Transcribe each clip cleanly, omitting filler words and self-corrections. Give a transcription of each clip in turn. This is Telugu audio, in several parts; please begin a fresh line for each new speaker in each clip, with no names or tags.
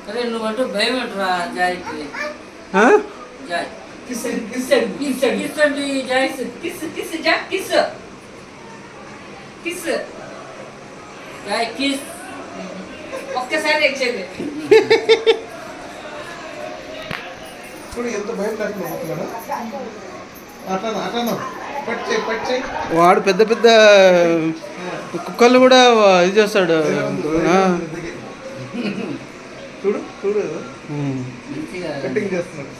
అరే నువ్వంటూ భయం ఏంట్రా జాయికి? జాయ్
కిస్ కిస్ కిస్
కిస్ అండి జాయ్
కిస్ కిస్ జా కిస్ కిస్
జాయ్ కిస్.
ఒక్కసారి ఎక్చేది
ఇప్పుడు ఎంత భయపడుతున్నాడు అట్లా అట్లా పట్టి
వాడు పెద్ద పెద్ద కుక్కలు కూడా ఇది చేస్తాడు.
చూడు చూడు
మంచిగా
కటింగ్ చేస్తున్నాడు.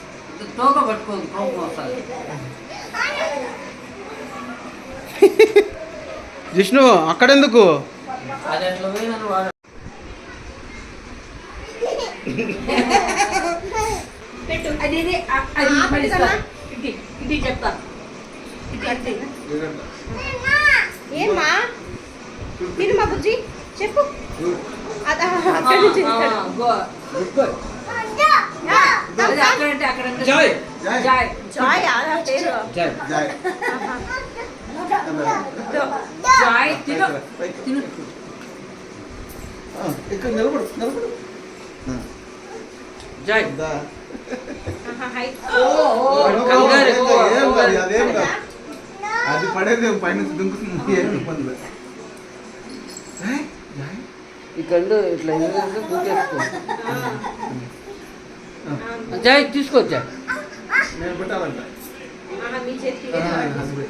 తోక పట్టుకోదు కోపం వస్తుంది.
జిష్ణు అక్కడెందుకు?
అది అట్లా పోయిందని వాడు
పెట్టు అది ఇది అది మరిస్తా ఇది ఇది చెప్తా ఇది
ఏమ్మా తిరుమా బుజ్జి చెప్పు అక్కడి నుంచి
అక్కడంటే అక్కడంటే
జాయ్
జాయ్
జాయ్ ఆ పేరు
జాయ్ జాయ్
జాయ్ తిను తిను
ఇక్కడ నిలబడు నిలబడు
జాయ్
దా
కంగారు.
అదేం కాదు అది పడేది పైన దుంకుతుంది ఏం ఇబ్బంది లేదు. జాయ్ జాయ్
ఈ కళ్ళు ఇట్లా ఎందుకంటే దూకేసుకో. జాయ్ తీసుకోవచ్చా?
నేను పెట్టాలంట
మీ చేతికి
చెయ్యి.